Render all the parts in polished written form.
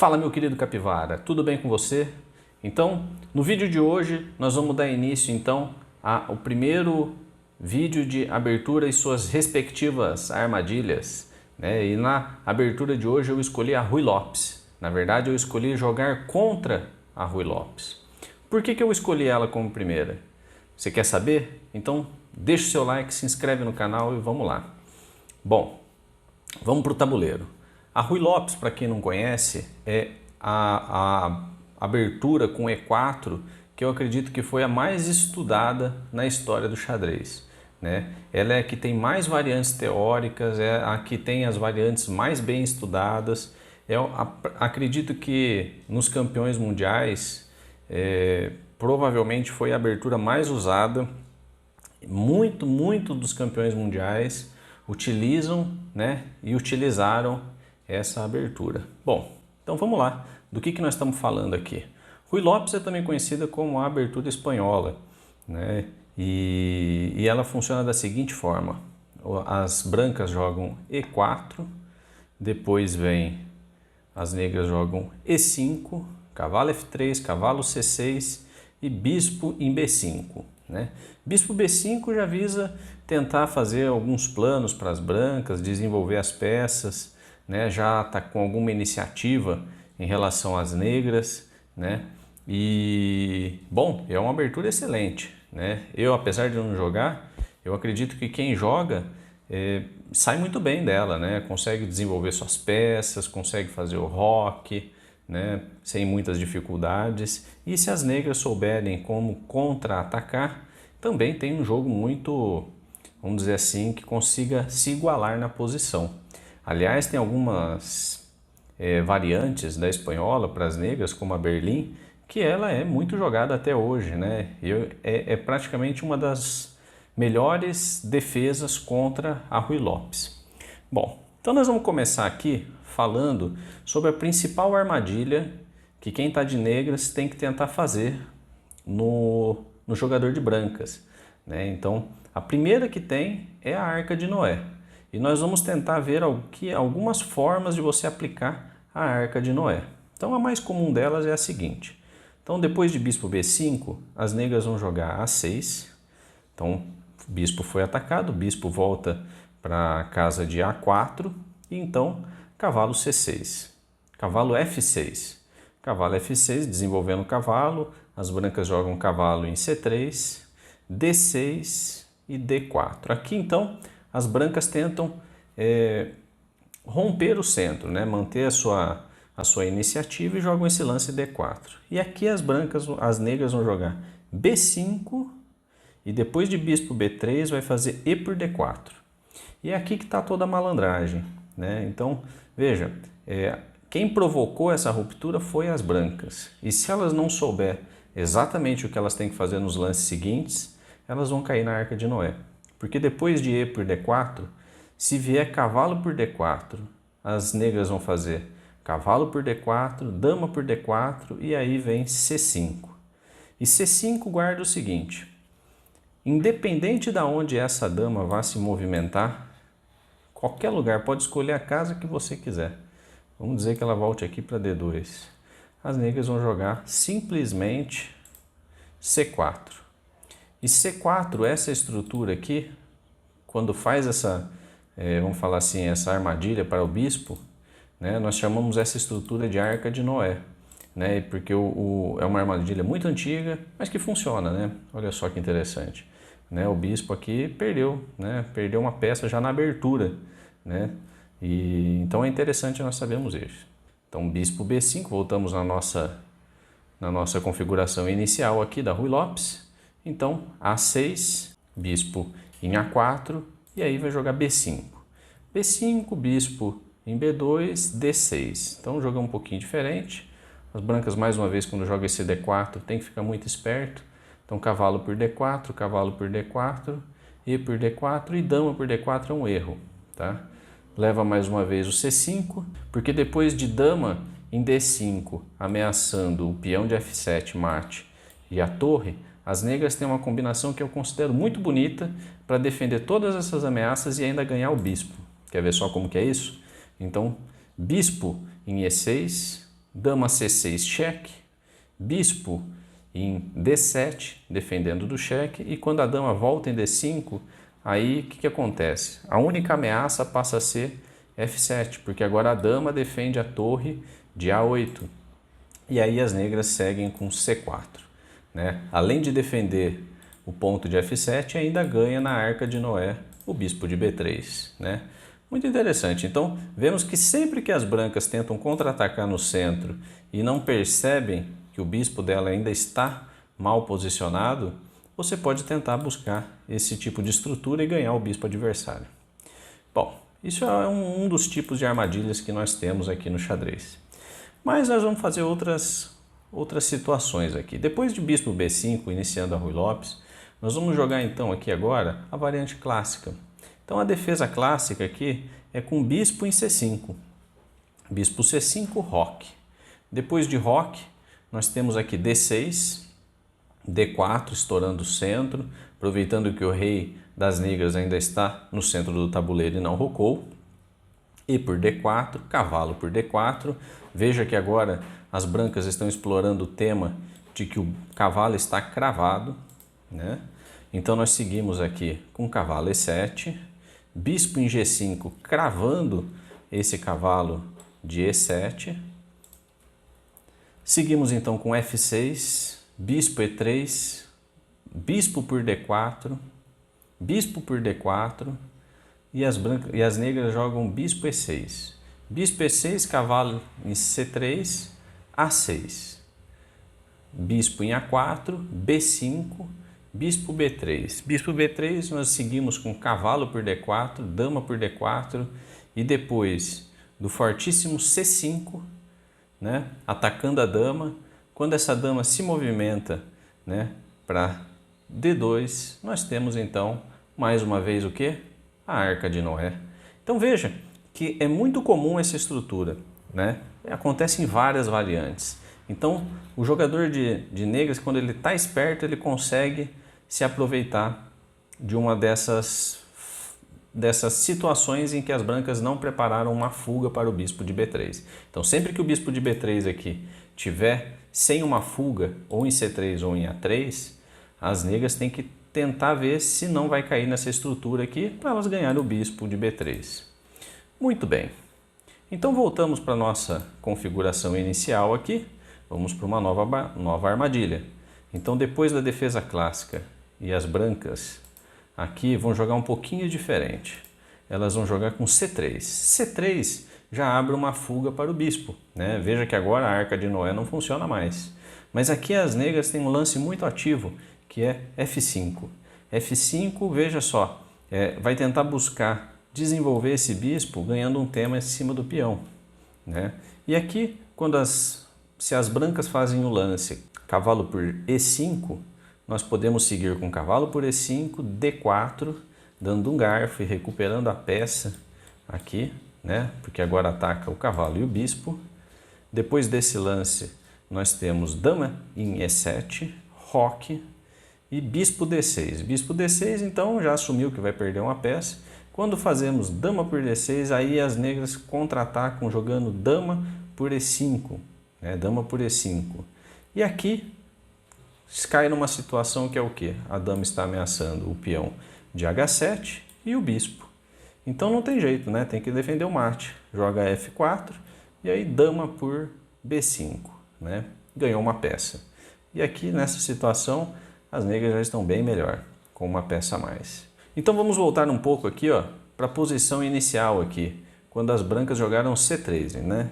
Fala, meu querido capivara, tudo bem com você? Então, no vídeo de hoje nós vamos dar início então ao primeiro vídeo de abertura e suas respectivas armadilhas, né? E na abertura de hoje eu escolhi a Ruy Lopes. Na verdade, eu escolhi jogar contra a Ruy Lopes. Por que eu escolhi ela como primeira? Você quer saber? Então deixa o seu like, se inscreve no canal e vamos lá. Bom, vamos para o tabuleiro. A Ruy Lopes, para quem não conhece, é a abertura com E4 que eu acredito que foi a mais estudada na história do xadrez, né? Ela é a que tem mais variantes teóricas, é a que tem as variantes mais bem estudadas. Acredito que nos campeões mundiais provavelmente foi a abertura mais usada. Muito dos campeões mundiais utilizam, né, e utilizaram essa abertura. Bom, então vamos lá. Do que nós estamos falando aqui? Ruy Lopes é também conhecida como a abertura espanhola, né? E ela funciona da seguinte forma. As brancas jogam E4, depois vem as negras jogam E5, cavalo F3, cavalo C6 e bispo em B5. Né? Bispo B5 já visa tentar fazer alguns planos para as brancas, desenvolver as peças, né? Já está com alguma iniciativa em relação às negras, né? E, bom, é uma abertura excelente, né? Eu, apesar de não jogar, eu acredito que quem joga sai muito bem dela, né? Consegue desenvolver suas peças, consegue fazer o roque, né? Sem muitas dificuldades. E se as negras souberem como contra-atacar, também tem um jogo muito, vamos dizer assim, que consiga se igualar na posição. Aliás, tem algumas variantes da espanhola para as negras, como a Berlim, que ela é muito jogada até hoje, né? É praticamente uma das melhores defesas contra a Ruy Lopes. Bom, então nós vamos começar aqui falando sobre a principal armadilha que quem está de negras tem que tentar fazer no jogador de brancas, né? Então, a primeira que tem é a Arca de Noé. E nós vamos tentar ver algumas formas de você aplicar a Arca de Noé. Então, a mais comum delas é a seguinte. Então, depois de bispo B5, as negras vão jogar A6. Então, o bispo foi atacado, o bispo volta para a casa de A4. E então, cavalo C6. Cavalo F6. Cavalo F6, desenvolvendo o cavalo. As brancas jogam cavalo em C3, D6 e D4. Aqui, então, as brancas tentam romper o centro, né? Manter a sua iniciativa e jogam esse lance D4. E aqui as negras vão jogar B5 e depois de bispo B3 vai fazer E por D4. E é aqui que está toda a malandragem, né? Então, veja, quem provocou essa ruptura foi as brancas. E se elas não souber exatamente o que elas têm que fazer nos lances seguintes, elas vão cair na Arca de Noé. Porque depois de E por D4, se vier cavalo por D4, as negras vão fazer cavalo por D4, dama por D4 e aí vem C5. E C5 guarda o seguinte, independente de onde essa dama vá se movimentar, qualquer lugar, pode escolher a casa que você quiser. Vamos dizer que ela volte aqui para D2. As negras vão jogar simplesmente C4. E C4, essa estrutura aqui, quando faz essa, vamos falar assim, essa armadilha para o bispo, né, nós chamamos essa estrutura de Arca de Noé, né, porque é uma armadilha muito antiga, mas que funciona, né? Olha só que interessante, né? O bispo aqui perdeu, né? Perdeu uma peça já na abertura, né? E então é interessante nós sabemos isso. Então, bispo B5, voltamos na nossa configuração inicial aqui da Ruy Lopes. Então, A6, bispo em A4 e aí vai jogar B5. B5, bispo em B2, D6. Então, o jogo é um pouquinho diferente. As brancas, mais uma vez, quando jogam esse D4, tem que ficar muito esperto. Então, cavalo por D4, cavalo por D4, E por D4 e dama por D4 é um erro, tá? Leva mais uma vez o C5, porque depois de dama em D5, ameaçando o peão de F7 mate e a torre, as negras têm uma combinação que eu considero muito bonita para defender todas essas ameaças e ainda ganhar o bispo. Quer ver só como que é isso? Então, bispo em E6, dama C6 cheque, bispo em D7, defendendo do cheque, e quando a dama volta em D5, aí o que acontece? A única ameaça passa a ser F7, porque agora a dama defende a torre de A8, e aí as negras seguem com C4. Né? Além de defender o ponto de F7, ainda ganha na Arca de Noé o bispo de B3. Né? Muito interessante. Então, vemos que sempre que as brancas tentam contra-atacar no centro e não percebem que o bispo dela ainda está mal posicionado, você pode tentar buscar esse tipo de estrutura e ganhar o bispo adversário. Bom, isso é um dos tipos de armadilhas que nós temos aqui no xadrez. Mas nós vamos fazer outras situações aqui. Depois de bispo B5, iniciando a Ruy Lopes, nós vamos jogar então aqui agora a variante clássica. Então a defesa clássica aqui é com bispo em C5. Bispo C5, roque. Depois de roque, nós temos aqui D6, D4, estourando o centro, aproveitando que o rei das negras ainda está no centro do tabuleiro e não rocou. E por D4, cavalo por D4. Veja que agora as brancas estão explorando o tema de que o cavalo está cravado, né? Então nós seguimos aqui com cavalo E7, bispo em G5, cravando esse cavalo de E7. Seguimos então com F6, bispo E3, bispo por D4, bispo por D4, e as negras jogam bispo E6. Bispo E6, cavalo em C3, A6. Bispo em A4, B5, bispo B3. Bispo B3 nós seguimos com cavalo por D4, dama por D4 e depois do fortíssimo C5, né, atacando a dama. Quando essa dama se movimenta, né, para D2, nós temos então mais uma vez o que? A Arca de Noé. Então veja que é muito comum essa estrutura, né? Acontece em várias variantes. Então o jogador de negras, quando ele está esperto, ele consegue se aproveitar de uma dessas situações em que as brancas não prepararam uma fuga para o bispo de B3. Então sempre que o bispo de B3 aqui tiver sem uma fuga, ou em C3 ou em A3, as negras têm que tentar ver se não vai cair nessa estrutura aqui para elas ganharem o bispo de B3. Muito bem. Então voltamos para a nossa configuração inicial aqui. Vamos para uma nova armadilha. Então depois da defesa clássica e as brancas aqui vão jogar um pouquinho diferente. Elas vão jogar com C3. C3 já abre uma fuga para o bispo, né? Veja que agora a Arca de Noé não funciona mais. Mas aqui as negras têm um lance muito ativo, que é F5. F5, veja só, vai tentar buscar desenvolver esse bispo ganhando um tema em cima do peão, né? E aqui, se as brancas fazem o lance cavalo por E5, nós podemos seguir com cavalo por E5, D4, dando um garfo e recuperando a peça aqui, né? Porque agora ataca o cavalo e o bispo. Depois desse lance, nós temos dama em E7, roque e bispo D6. Bispo D6, então, já assumiu que vai perder uma peça. Quando fazemos dama por D6, aí as negras contra-atacam jogando dama por E5, né? Dama por E5. E aqui cai numa situação que é o quê? A dama está ameaçando o peão de H7 e o bispo. Então não tem jeito, né? Tem que defender o mate. Joga F4 e aí dama por B5, né? Ganhou uma peça. E aqui nessa situação as negras já estão bem melhor, com uma peça a mais. Então vamos voltar um pouco aqui, ó, para a posição inicial aqui, quando as brancas jogaram C3, né?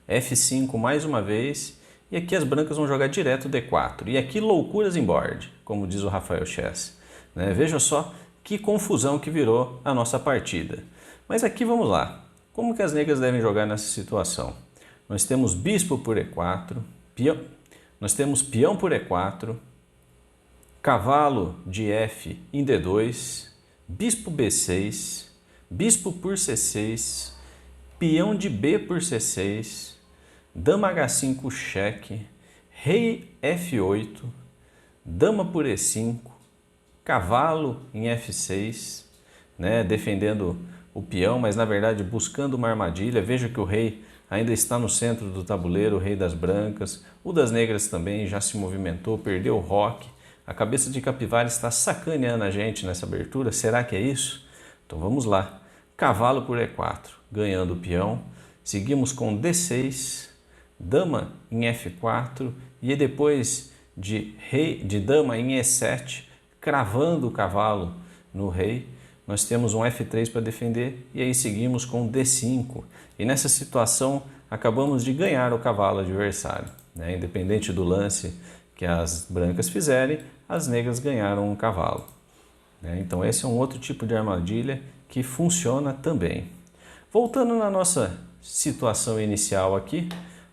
F5 mais uma vez, e aqui as brancas vão jogar direto D4. E aqui loucuras em board, como diz o Rafael Chess, né? Veja só que confusão que virou a nossa partida. Mas aqui vamos lá. Como que as negras devem jogar nessa situação? Nós temos bispo por E4, nós temos peão por E4, cavalo de F em D2, bispo B6, bispo por C6, peão de B por C6, dama H5 cheque, rei F8, dama por E5, cavalo em F6, né, defendendo o peão, mas na verdade buscando uma armadilha. Veja que o rei ainda está no centro do tabuleiro, o rei das brancas. O das negras também já se movimentou, perdeu o roque. A cabeça de capivara está sacaneando a gente nessa abertura. Será que é isso? Então vamos lá. Cavalo por E4, ganhando o peão. Seguimos com D6, dama em F4 e depois de dama em E7, cravando o cavalo no rei. Nós temos um F3 para defender e aí seguimos com D5. E nessa situação acabamos de ganhar o cavalo adversário, né? Independente do lance que as brancas fizerem, as negras ganharam um cavalo, né? Então esse é um outro tipo de armadilha que funciona também. Voltando na nossa situação inicial aqui,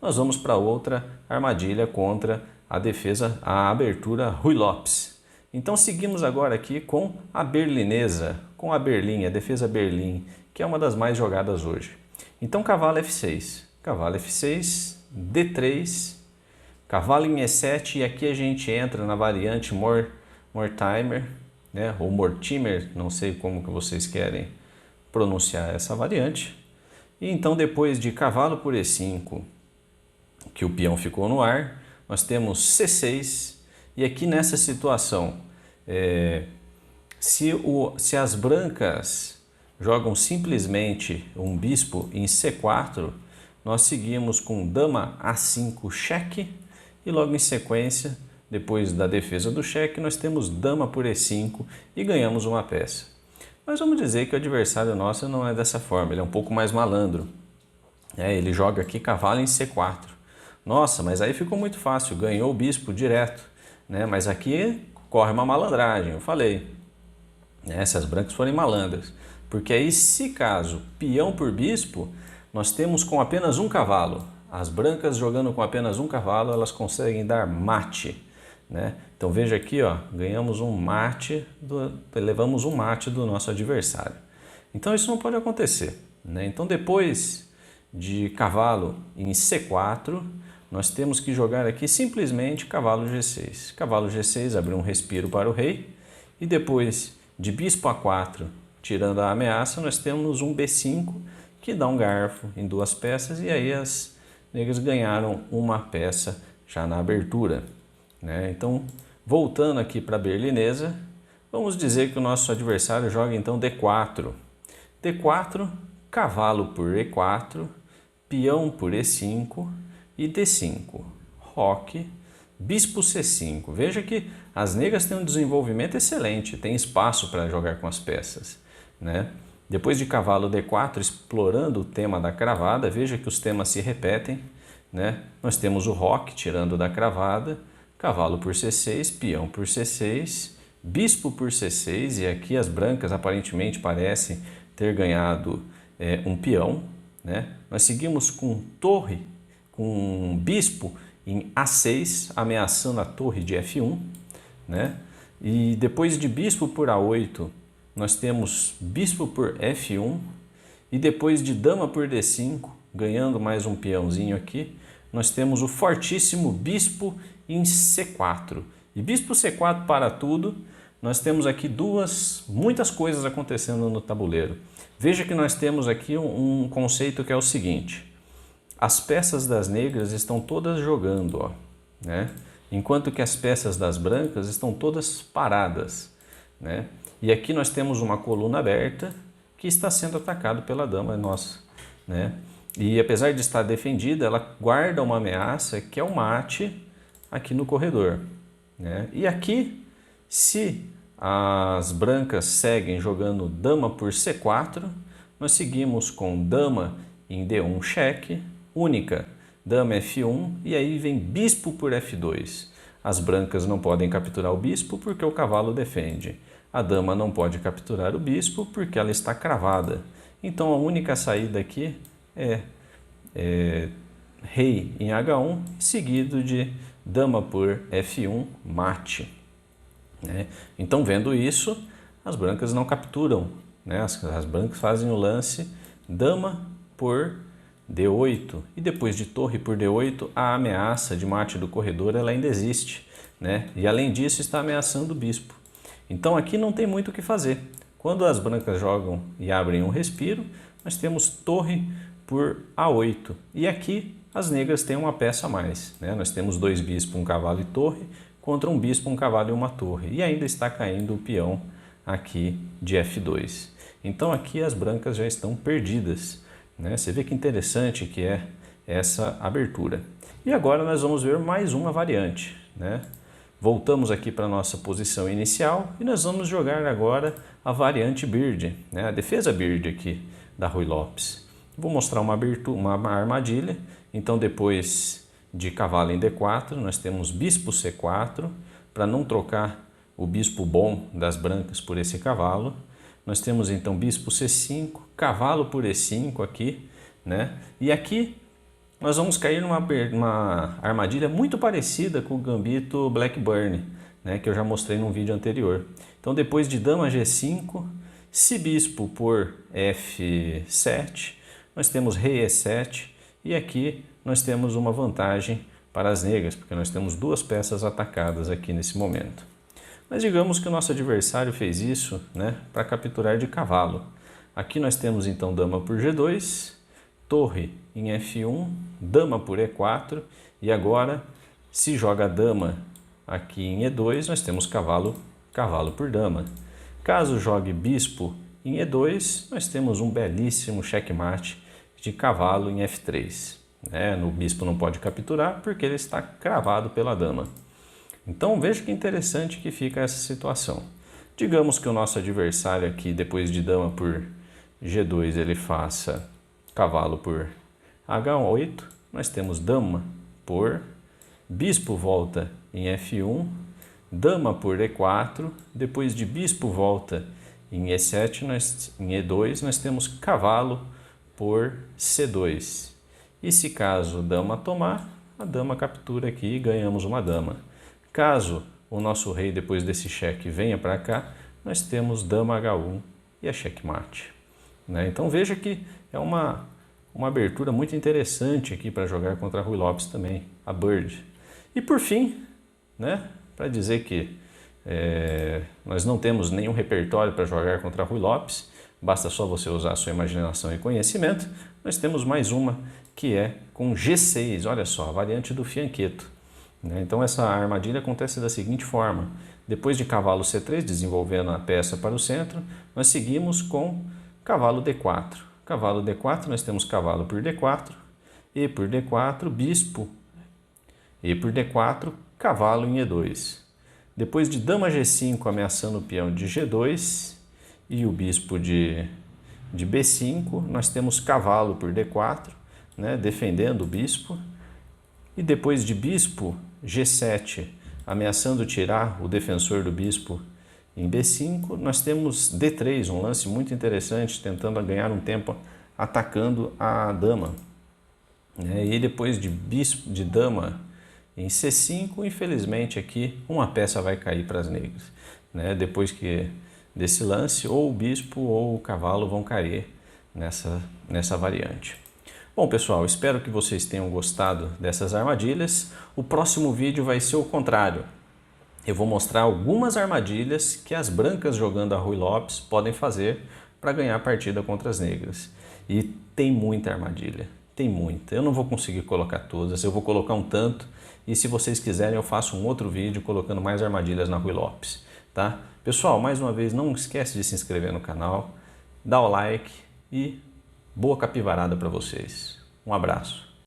nós vamos para outra armadilha contra a defesa, a abertura Ruy Lopes. Então seguimos agora aqui com a berlinesa, com a Berlim, a defesa Berlim, que é uma das mais jogadas hoje. Então cavalo F6, D3, cavalo em E7 e aqui a gente entra na variante Mortimer, né? Ou Mortimer, não sei como que vocês querem pronunciar essa variante. E então depois de cavalo por E5, que o peão ficou no ar, nós temos C6 e aqui nessa situação, se as brancas jogam simplesmente um bispo em C4, nós seguimos com dama A5 cheque e logo em sequência, depois da defesa do cheque, nós temos dama por E5 e ganhamos uma peça. Mas vamos dizer que o adversário nosso não é dessa forma, ele é um pouco mais malandro. Ele joga aqui cavalo em C4. Nossa, mas aí ficou muito fácil, ganhou o bispo direto, né? Mas aqui corre uma malandragem, eu falei, né? Se as brancas forem malandras. Porque aí, se caso peão por bispo, nós temos com apenas um cavalo. As brancas jogando com apenas um cavalo, elas conseguem dar mate, né? Então veja aqui, ó, ganhamos um mate, levamos um mate do nosso adversário. Então isso não pode acontecer, né? Então depois de cavalo em C4, nós temos que jogar aqui simplesmente cavalo G6. Cavalo G6, abrir um respiro para o rei. E depois de bispo A4, tirando a ameaça, nós temos um B5 que dá um garfo em duas peças. E aí as negras ganharam uma peça já na abertura, né? Então, voltando aqui para a berlinesa, vamos dizer que o nosso adversário joga então D4. D4, cavalo por E4, peão por E5 e D5, roque, bispo C5. Veja que as negras têm um desenvolvimento excelente, tem espaço para jogar com as peças, né? Depois de cavalo D4, explorando o tema da cravada, veja que os temas se repetem, né? Nós temos o roque tirando da cravada, cavalo por C6, peão por C6, bispo por C6, e aqui as brancas aparentemente parecem ter ganhado um peão, né? Nós seguimos com torre, com bispo em A6, ameaçando a torre de F1, né? E depois de bispo por A8, nós temos bispo por F1, e depois de dama por D5, ganhando mais um peãozinho aqui, nós temos o fortíssimo bispo em C4. E bispo C4 para tudo, nós temos aqui muitas coisas acontecendo no tabuleiro. Veja que nós temos aqui um conceito que é o seguinte: as peças das negras estão todas jogando, ó, né? Enquanto que as peças das brancas estão todas paradas, né? E aqui nós temos uma coluna aberta que está sendo atacado pela dama nossa, né? E apesar de estar defendida, ela guarda uma ameaça que é o mate aqui no corredor, né? E aqui, se as brancas seguem jogando dama por C4, nós seguimos com dama em D1 cheque, única, dama F1 e aí vem bispo por F2. As brancas não podem capturar o bispo porque o cavalo defende. A dama não pode capturar o bispo porque ela está cravada. Então a única saída aqui é rei em H1 seguido de dama por F1 mate, né? Então vendo isso, as brancas não capturam, né? As brancas fazem o lance dama por D8 e depois de torre por D8 a ameaça de mate do corredor ela ainda existe, né? E além disso está ameaçando o bispo. Então aqui não tem muito o que fazer. Quando as brancas jogam e abrem um respiro, nós temos torre por A8. E aqui as negras têm uma peça a mais, né? Nós temos 2 bispos, um cavalo e torre, contra um bispo, um cavalo e uma torre. E ainda está caindo o peão aqui de F2. Então aqui as brancas já estão perdidas, né? Você vê que interessante que é essa abertura. E agora nós vamos ver mais uma variante, né? Voltamos aqui para a nossa posição inicial e nós vamos jogar agora a variante Bird, né? A defesa Bird aqui da Ruy Lopes. Vou mostrar uma armadilha. Então depois de cavalo em D4, nós temos bispo C4, para não trocar o bispo bom das brancas por esse cavalo. Nós temos então bispo C5, cavalo por E5 aqui, né? E aqui nós vamos cair numa armadilha muito parecida com o gambito Blackburn, né? Que eu já mostrei num vídeo anterior. Então depois de dama G5, se bispo por F7, nós temos rei E7 e aqui nós temos uma vantagem para as negras, porque nós temos 2 peças atacadas aqui nesse momento. Mas digamos que o nosso adversário fez isso, né, para capturar de cavalo. Aqui nós temos então dama por G2, torre em F1, dama por E4 e agora se joga a dama aqui em E2, nós temos cavalo por dama. Caso jogue bispo em E2, nós temos um belíssimo checkmate de cavalo em F3. O bispo não pode capturar porque ele está cravado pela dama. Então veja que interessante que fica essa situação. Digamos que o nosso adversário aqui, depois de dama por G2, ele faça cavalo por H8. Nós temos dama por, bispo volta em F1, dama por E4. Depois de bispo volta em E7, em E2, nós temos cavalo por C2. E se caso dama tomar, a dama captura aqui e ganhamos uma dama. Caso o nosso rei, depois desse cheque, venha para cá, nós temos dama H1 e a checkmate. Então veja que é uma abertura muito interessante aqui para jogar contra a Ruy Lopes também, a Bird. E por fim, para dizer que nós não temos nenhum repertório para jogar contra a Ruy Lopes, basta só você usar a sua imaginação e conhecimento, nós temos mais uma que é com G6, olha só, a variante do fianqueto. Então essa armadilha acontece da seguinte forma: depois de cavalo C3, desenvolvendo a peça para o centro, nós seguimos com cavalo D4. Cavalo D4, nós temos cavalo por D4, e por D4, bispo, e por D4, cavalo em E2. Depois de dama G5 ameaçando o peão de G2 e o bispo de B5, nós temos cavalo por D4, defendendo o bispo. E depois de bispo G7, ameaçando tirar o defensor do bispo em B5, nós temos D3, um lance muito interessante, tentando ganhar um tempo atacando a dama. E depois de dama em C5, infelizmente aqui uma peça vai cair para as negras. Depois desse lance, ou o bispo ou o cavalo vão cair nessa variante. Bom, pessoal, espero que vocês tenham gostado dessas armadilhas. O próximo vídeo vai ser o contrário. Eu vou mostrar algumas armadilhas que as brancas jogando a Ruy Lopes podem fazer para ganhar a partida contra as negras. E tem muita armadilha, tem muita. Eu não vou conseguir colocar todas, eu vou colocar um tanto. E se vocês quiserem, eu faço um outro vídeo colocando mais armadilhas na Ruy Lopes, tá? Pessoal, mais uma vez, não esquece de se inscrever no canal, dá o like e boa capivarada para vocês. Um abraço.